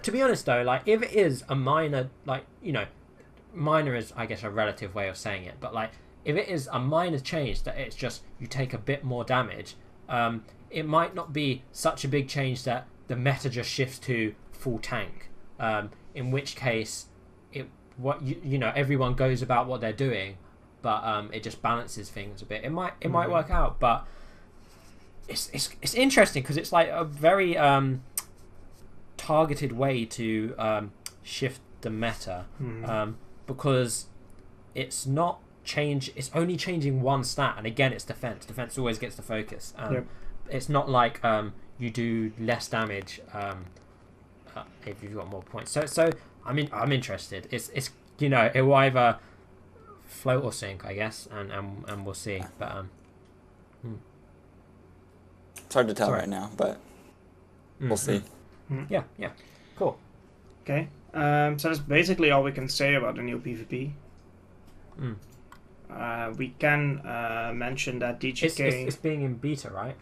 to be honest though, like, if it is a minor, like, you know, minor is, I guess, a relative way of saying it. But like, if it is a minor change that it's just you take a bit more damage, it might not be such a big change that the meta just shifts to full tank. In which case, you know, everyone goes about what they're doing, but it just balances things a bit. It might work out, but it's interesting because it's like a very targeted way to shift the meta, because it's not it's only changing one stat, and again it's defense always gets the focus. It's not like you do less damage if you've got more points. So I mean, I'm interested. It's you know, it will either float or sink, I guess, and we'll see. But it's hard to tell right now, but we'll see. Yeah, cool. Okay, so that's basically all we can say about the new PvP. We can mention that DGK... It's being in beta, right?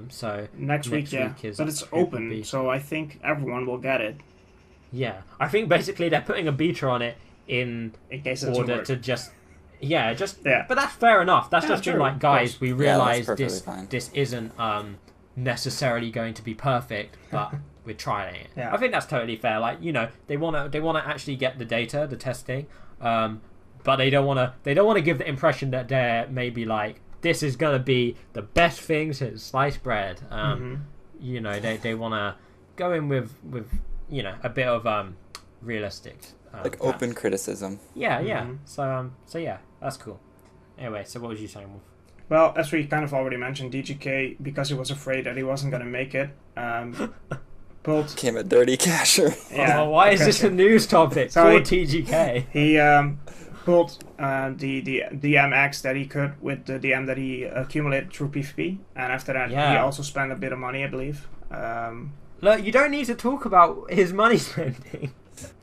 So next week is, but it's open, so I think everyone will get it. Yeah, I think basically they're putting a beta on it in case it order to just... But that's fair enough. That's just been like, guys, we realise this isn't necessarily going to be perfect, but we're trying it. I think that's totally fair. Like, you know, they want to actually get the data, the testing, but they don't want to give the impression that they're maybe like, this is going to be the best thing since sliced bread. You know, they want to go in with you know, a bit of realistic, like open criticism. Yeah. So yeah, that's cool. Anyway, so what was you saying, Wolf? Well, as we kind of already mentioned, DGK, because he was afraid that he wasn't going to make it, pulled... Became a dirty casher. Yeah, why is this a news topic? Poor TGK. He pulled the DMX that he could with the DM that he accumulated through PvP, and after that he also spent a bit of money, I believe. Look, you don't need to talk about his money spending.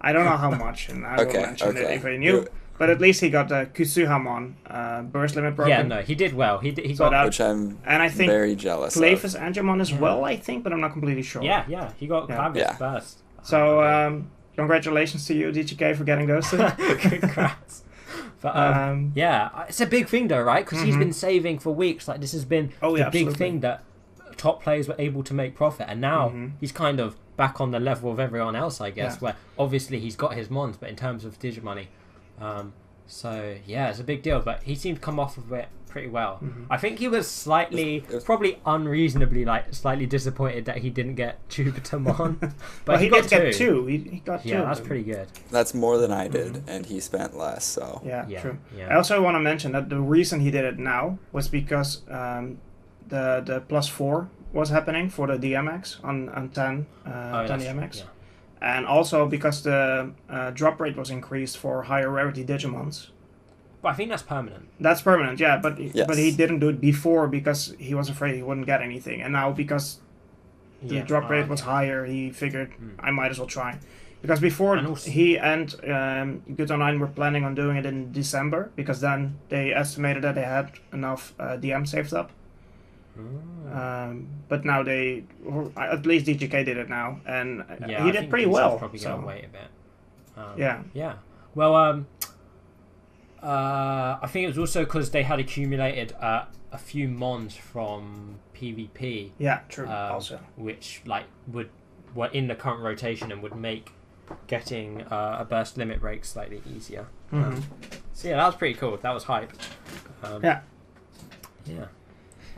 I don't know how much, and I will mention it if I knew. But at least he got the Kusuhamon burst limit broken. Yeah, no, he did well. He got that, which I'm very jealous of. Clayface Angemon as well, I think, but I'm not completely sure. Yeah, he got Clavius burst. So, congratulations to you, DGK, for getting ghosted. Congrats. But, it's a big thing though, right? Because he's been saving for weeks. Like, this has been the big thing that top players were able to make profit, and now he's kind of back on the level of everyone else, I guess, where obviously he's got his mons, but in terms of Digimoney, so yeah, it's a big deal, but he seemed to come off of it pretty well. I think he was probably unreasonably, like, slightly disappointed that he didn't get Jupiter Mon, but he got two. He got two. Yeah, that's pretty good. That's more than I did, and he spent less. So yeah, true. Yeah. I also want to mention that the reason he did it now was because the +4 was happening for the DMX on 10 DMX. Yeah. And also because the drop rate was increased for higher rarity Digimons. But I think that's permanent. That's permanent, yeah. But he didn't do it before because he was afraid he wouldn't get anything. And now because the drop rate was higher, he figured I might as well try. Because before he and Good Online were planning on doing it in December, because then they estimated that they had enough DM saved up. But now at least DGK did it now, and he did pretty well. Probably gonna wait a bit. Yeah. Well, I think it was also because they had accumulated a few mons from PvP. Yeah, true. Also, which were in the current rotation and would make getting a burst limit break slightly easier. So yeah, that was pretty cool. That was hype. Yeah.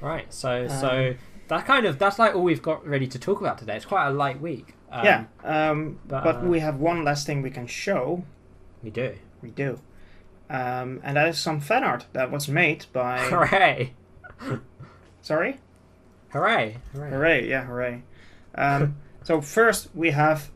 Right, so that's like all we've got ready to talk about today. It's quite a light week. But we have one last thing we can show. We do. And that is some fan art that was made by... Hooray! Sorry? Hooray! Yeah, hooray. So first we have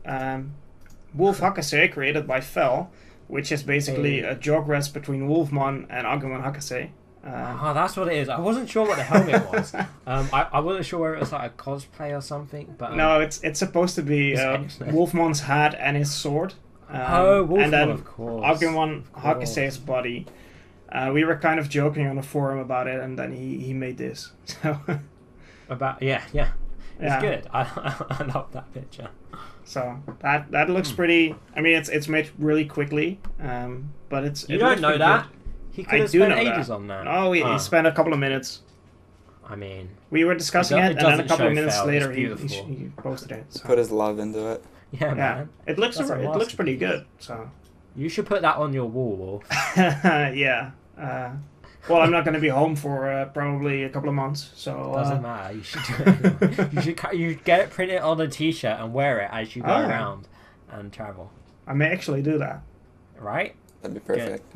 WolfHakase created by Fel, which is basically a jogress between Wolfmon and Agumon Hakase. That's what it is. I wasn't sure what the helmet was. I wasn't sure whether it was like a cosplay or something. But no, it's supposed to be Wolfmon's hat and his sword. Wolfmon, and then of course. Agumon Hakase's body. We were kind of joking on the forum about it, and then he made this. So it's good. I love that picture. So that looks pretty. I mean, it's made really quickly, but it's. You don't know that. Good. He could have spent ages on that. Oh, he spent a couple of minutes. I mean, we were discussing it, and then a couple of minutes later, he posted it. So. Put his love into it. Yeah, man. It looks pretty good. So you should put that on your wall. Yeah. Well, I'm not going to be home for probably a couple of months, so doesn't matter. You should do it anyway. You get it printed on a T-shirt and wear it as you go around and travel. I may actually do that. Right? That'd be perfect.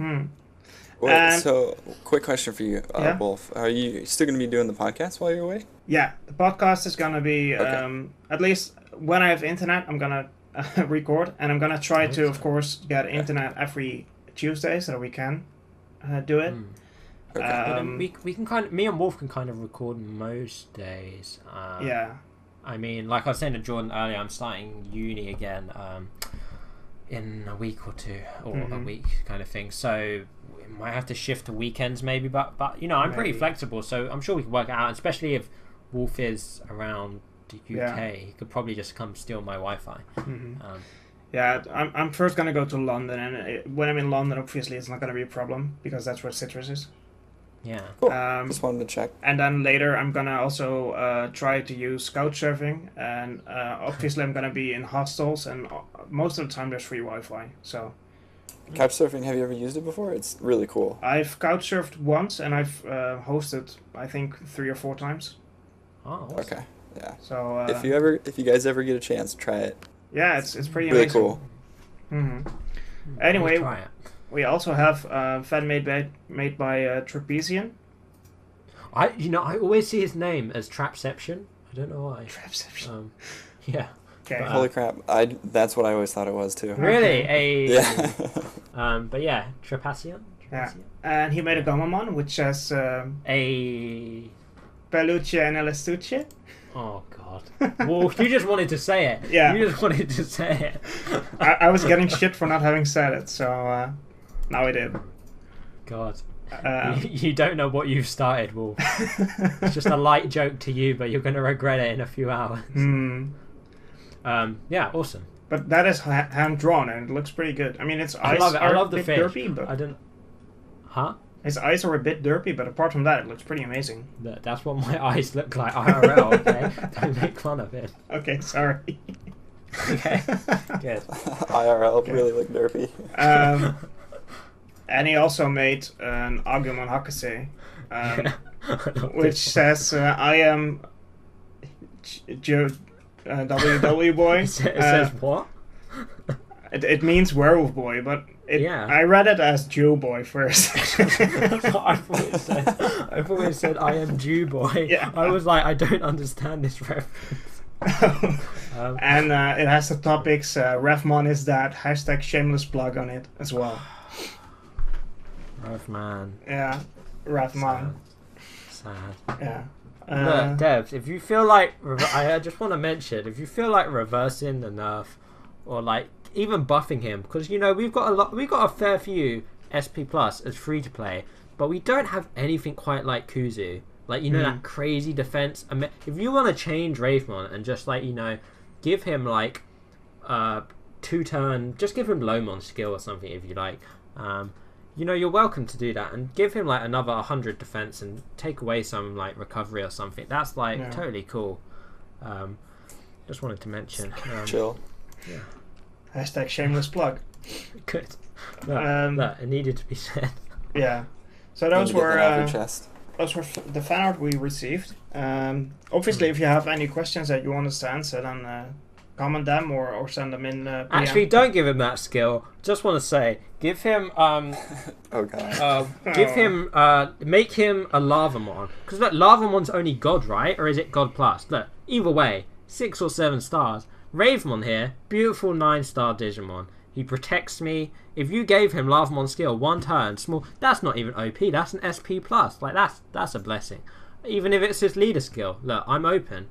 Wait, so quick question for you, Wolf. Are you still going to be doing the podcast while you're away? Yeah, the podcast is going to be at least when I have internet, I'm going to record, and I'm going to try to, of course, get internet every Tuesday so that we can do it. Okay. We can me and Wolf can kind of record most days. I mean, like I was saying to Jordan earlier, I'm starting uni again in a week or two, or a week kind of thing. So we might have to shift to weekends maybe, but I'm pretty flexible, so I'm sure we can work it out. Especially if Wolf is around the UK, he could probably just come steal my Wi-Fi. I'm first gonna go to London, and when I'm in London, obviously it's not gonna be a problem because that's where Citrus is. Yeah. Cool. Just wanted to check. And then later I'm gonna also try to use Couchsurfing, and obviously I'm gonna be in hostels, and most of the time there's free Wi-Fi. So. Couchsurfing, have you ever used it before? It's really cool. I've couchsurfed once, and I've hosted I think 3 or 4 times. Oh. Awesome. Okay. Yeah. So if you guys ever get a chance, try it. Yeah, it's pretty really amazing. Cool. Anyway. Try it. We also have fan made by Trapezian. I always see his name as Trapception. I don't know why. Trapception. Yeah. Okay. But, holy crap! That's what I always thought it was too. Really? Yeah. But yeah, Trapezian. Yeah. And he made a Gomamon, which has a Peluche and Elastuche. Oh God! Well, you just wanted to say it. Yeah. You just wanted to say it. I was getting shit for not having said it, so now I did. God. You don't know what you've started, Wolf. It's just a light joke to you, but you're going to regret it in a few hours. Yeah, awesome. But that is hand drawn, and it looks pretty good. I mean, its eyes I love are the a bit fish. derpy, but I don't. Huh? His eyes are a bit derpy, but apart from that, it looks pretty amazing. That's what my eyes look like IRL. Okay, don't make fun of it. Okay, sorry. Okay, good. IRL really look derpy. And he also made an Agumon Hakase, which says, "I am WW boy." It says what? It means werewolf boy, but I read it as Jew boy first. I thought it said I am Jew boy. Yeah. I was like, I don't understand this reference. And it has the topics, Refmon is that, #shameless plug on it as well. Refman. Yeah, Refmon. Sad. Yeah. Look, Devs, if you feel like, I just want to mention, if you feel like reversing the nerf, or like even buffing him, because we've got a fair few SP Plus as free to play, but we don't have anything quite like Kuzu. Like that crazy defense. I mean, if you want to change Wravemon and just give him like 2-turn, just give him Lomon skill or something if you like. You're welcome to do that, and give him like another 100 defense and take away some like recovery or something. That's totally cool. Just wanted to mention. Chill. Yeah. #shameless plug. Good. Look, it needed to be said. Yeah. So those were the fan art we received. Obviously, if you have any questions that you want us to answer, then comment them or send them in. Actually, don't give him that skill. Just want to say, give him make him a Lavamon, because look, Lavamon's only God, right? Or is it God plus? Look, either way, 6 or 7 stars. Wravemon here, beautiful 9-star Digimon. He protects me. If you gave him Lavamon skill 1 turn, small, that's not even OP. That's an SP plus. Like that's a blessing. Even if it's his leader skill. Look, I'm open.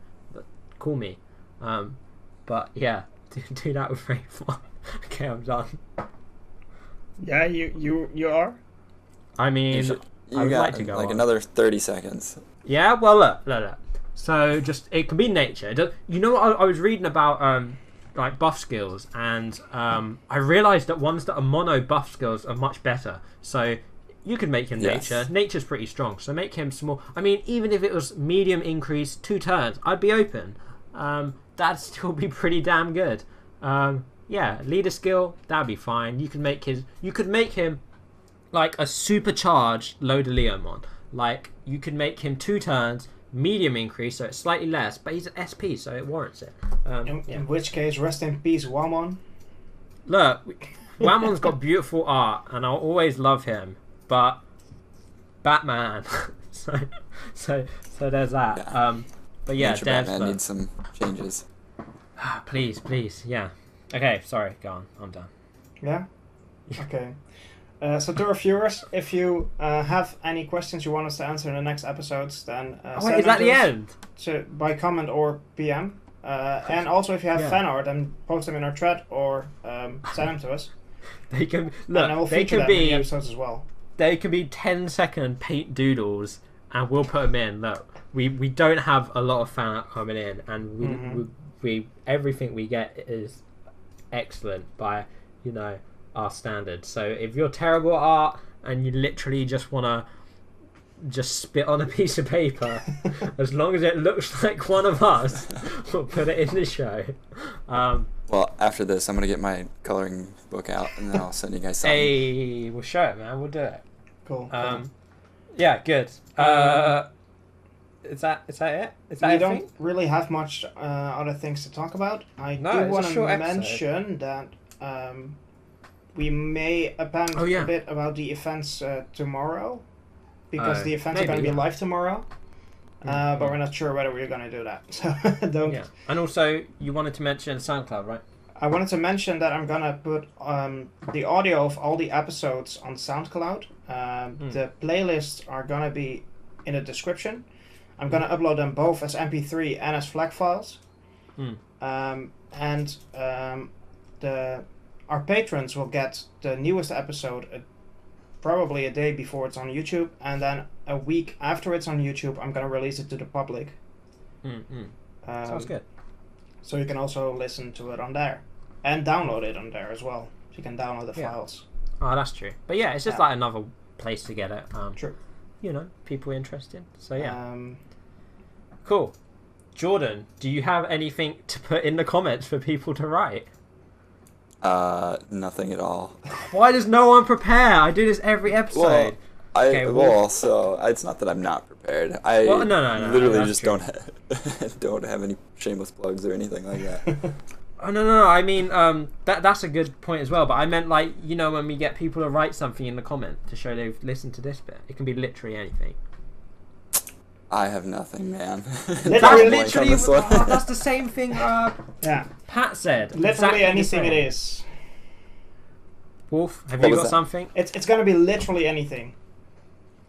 Call me. But yeah, do that with Raven. Okay, I'm done. Yeah, you are. I mean, I would got like to go like on. another 30 seconds. Yeah, well, look. So just it can be nature. You know what I was reading about like buff skills, and I realized that ones that are mono buff skills are much better. So you could make him nature. Nature's pretty strong, so make him small. I mean, even if it was medium increase 2 turns, I'd be open. That'd still be pretty damn good. Yeah, leader skill, that'd be fine. You could make him like a supercharged load of Leomon. Like you could make him 2 turns, medium increase, so it's slightly less, but he's an SP, so it warrants it. In which case, rest in peace, Wamon. Look, Wamon's got beautiful art, and I'll always love him. But Batman, so there's that. Yeah. But yeah, Nature Batman needs some changes. Please, yeah. Okay, sorry, go on. I'm done. Yeah. Okay. So to our viewers, if you have any questions you want us to answer in the next episodes, then wait, is that the end? By comment or PM. And also, if you have fan art, then post them in our thread or send them to us. They can look. And we'll feature them in the episodes as well. They can be 10-second paint doodles, and we'll put them in. Look, we don't have a lot of fan art coming in, and we everything we get is excellent by our standards. So if you're terrible at art and you literally just want to just spit on a piece of paper, as long as it looks like one of us, we'll put it in the show. Well, after this, I'm going to get my coloring book out, and then I'll send you guys something. Hey, we'll show it, man. We'll do it. Cool. Yeah, good. Is that it? Is that we don't really have much other things to talk about. I do want to mention that we may append a bit about the events tomorrow, because the events are going to be live tomorrow. But we're not sure whether we're going to do that. So don't. Yeah. And also, you wanted to mention SoundCloud, right? I wanted to mention that I'm going to put the audio of all the episodes on SoundCloud. The playlists are going to be in the description. I'm going to upload them both as MP3 and as FLAC files. Our patrons will get the newest episode probably a day before it's on YouTube, and then a week after it's on YouTube, I'm going to release it to the public. Sounds good. So you can also listen to it on there, and download it on there as well. So you can download the files. Oh, that's true. But yeah, it's just like another place to get it. True. People interested. So yeah. Cool. Jordan, do you have anything to put in the comments for people to write? Nothing at all. Why does no one prepare? I do this every episode. So it's not that I'm not prepared. I literally just don't have any shameless plugs or anything like that. No. I mean, that's a good point as well. But I meant when we get people to write something in the comment to show they've listened to this bit. It can be literally anything. I have nothing, man. That's the same thing Pat said. Literally anything it is. Wolf, have you got something? It's going to be literally anything.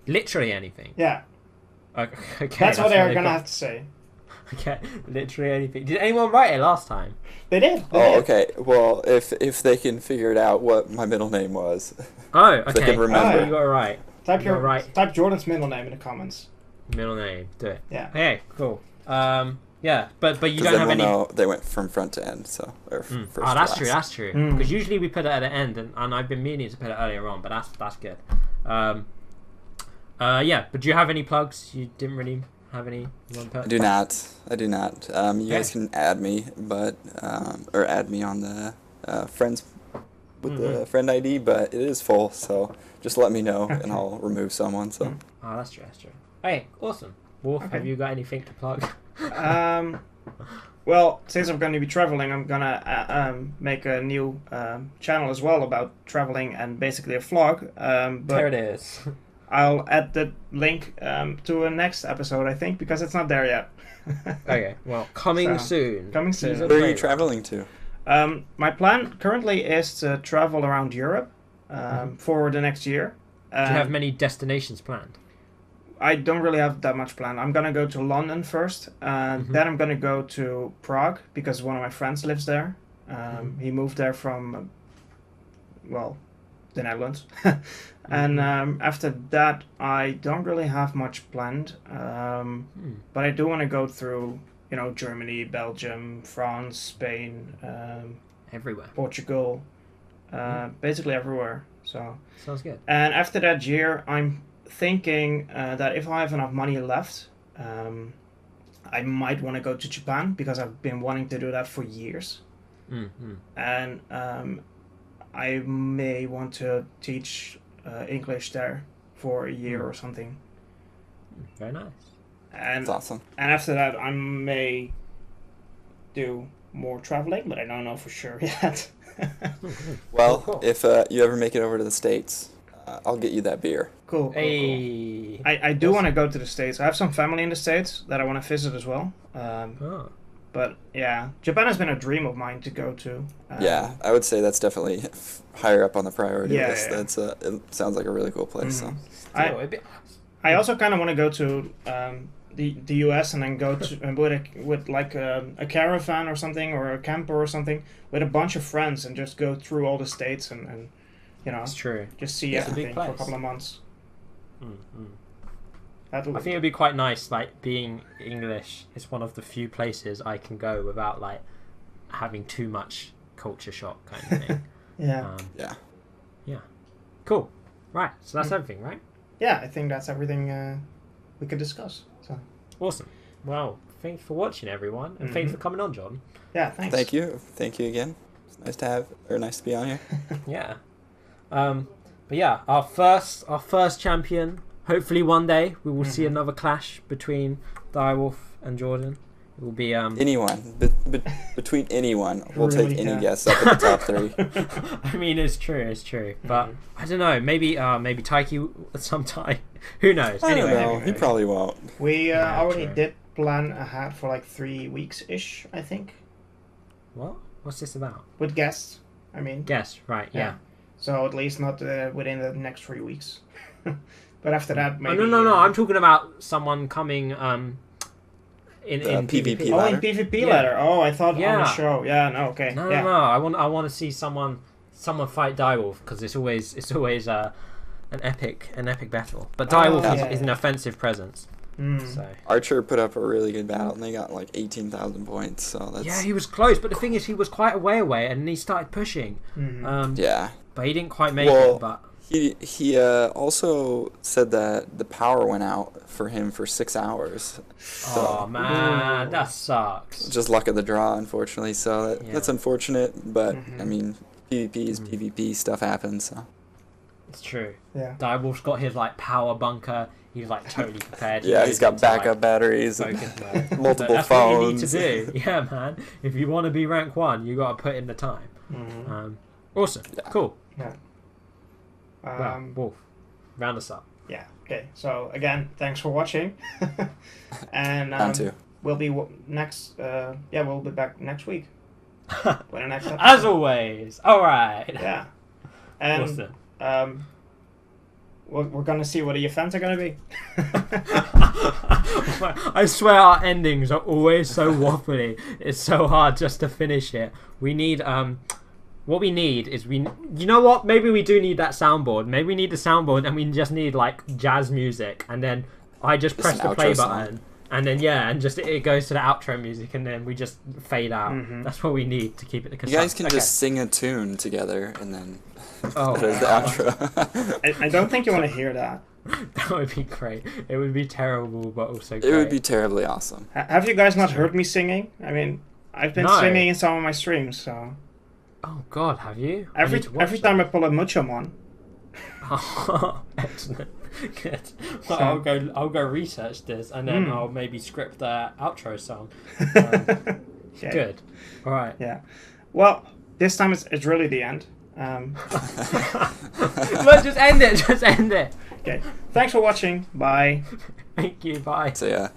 Literally anything? Yeah. Okay. That's what they're going to have to say. Okay, literally anything. Did anyone write it last time? They did. Okay. Well, if they can figure it out what my middle name was. Oh, okay. They can remember. You got it right. Type Jordan's middle name in the comments. Middle name. Do it. Yeah. Okay, cool. Yeah, but you don't have any. Know they went from front to end, so or first. Oh, that's true. That's true. Because usually we put it at the end, and I've been meaning to put it earlier on, but that's good. Yeah. But do you have any plugs? You didn't really have any. I do not. You guys can add me, but or add me on the friends with the friend ID, but it is full, so just let me know and I'll remove someone. So. Oh, that's true. Hey, awesome. Wolf, have you got anything to plug? Well, since I'm going to be traveling, I'm going to make a new channel as well about traveling and basically a vlog. But there it is. I'll add the link to a next episode, I think, because it's not there yet. Okay, well, coming soon. Coming soon. Where are you traveling to? My plan currently is to travel around Europe for the next year. Do you have many destinations planned? I don't really have that much planned. I'm going to go to London first. Then I'm going to go to Prague because one of my friends lives there. He moved there from, well, the Netherlands. And after that, I don't really have much planned. But I do want to go through, Germany, Belgium, France, Spain, everywhere, Portugal, basically everywhere. So sounds good. And after that year, I'm thinking that if I have enough money left, I might want to go to Japan, because I've been wanting to do that for years. And I may want to teach English there for a year or something. Very nice. And that's awesome. And after that, I may do more traveling, but I don't know for sure yet. Well, cool. If you ever make it over to the States, I'll get you that beer. Cool. Hey. I do want to go to the States. I have some family in the States that I want to visit as well. But yeah, Japan has been a dream of mine to go to. Yeah, I would say that's definitely higher up on the priority list. Yeah. That's it sounds like a really cool place. So I also kind of want to go to the US and then go to with like a caravan or something, or a camper or something, with a bunch of friends, and just go through all the states and it's true. Just see everything for a couple of months. I think it'd be quite nice, like, being English is one of the few places I can go without, like, having too much culture shock kind of thing. Yeah. Cool. Right, so that's everything, right? Yeah, I think that's everything we could discuss. So awesome. Well, thanks for watching, everyone, and thanks for coming on, John. Yeah, thanks. Thank you again. It's nice to be on here. Yeah. But yeah, our first champion. Hopefully one day we will see another clash between Direwolf and Jordan. It will be anyone. Between anyone. We'll take any guess up at the top 3. I mean, it's true. But I don't know. Maybe Taiki sometime. Who knows? I don't know. He probably won't. We already did plan ahead for like 3 weeks-ish, I think. What? What's this about? With guests, I mean. Guests, right, yeah. So at least not within the next 3 weeks. But after that, maybe... Oh, no. I'm talking about someone coming in PvP ladder. Oh, in PvP ladder. Oh, I thought on the show. Yeah, no, okay. No. I want to see someone fight Direwolf, because it's always an epic battle. But Direwolf is an offensive presence. So. Archer put up a really good battle, and they got like 18,000 points. So that's... Yeah, he was close, but the thing is, he was quite a way away, and he started pushing. But he didn't quite make it. But he also said that the power went out for him for 6 hours. So, man, that sucks. Just luck of the draw, unfortunately. So that's unfortunate, but I mean, PvP is PvP. Stuff happens. So. It's true. Yeah. Direwolf's got his like power bunker. He's like totally prepared. He's got backup batteries and multiple that's phones. What you need to do. Yeah, man. If you want to be rank 1, you got to put in the time. Awesome. Yeah. Cool. Yeah. Well, Wolf, round us up. Yeah. Okay. So again, thanks for watching. And we'll be next. We'll be back next week. With the next episode. As always. All right. Yeah. And awesome. We're gonna see what the events are gonna be. I swear our endings are always so waffly. It's so hard just to finish it. We need what we need is you know what? Maybe we do need that soundboard. Maybe we need the soundboard, and we just need like jazz music, and then I just press the play button, and then and just it goes to the outro music, and then we just fade out. That's what we need to keep it. You guys can just sing a tune together, and then. There's the outro. I don't think you want to hear that. That would be great. It would be terrible, but also great. It would be terribly awesome. Have you guys not heard me singing? I mean, I've been singing in some of my streams, so... Oh, God, have you? Every time I pull a Muchomon. Excellent. Good. Well, I'll go research this, and then I'll maybe script the outro song. Good. All right. Yeah. Well, this time it's really the end. Let's just end it. Okay. Thanks for watching. Bye. Thank you. Bye. So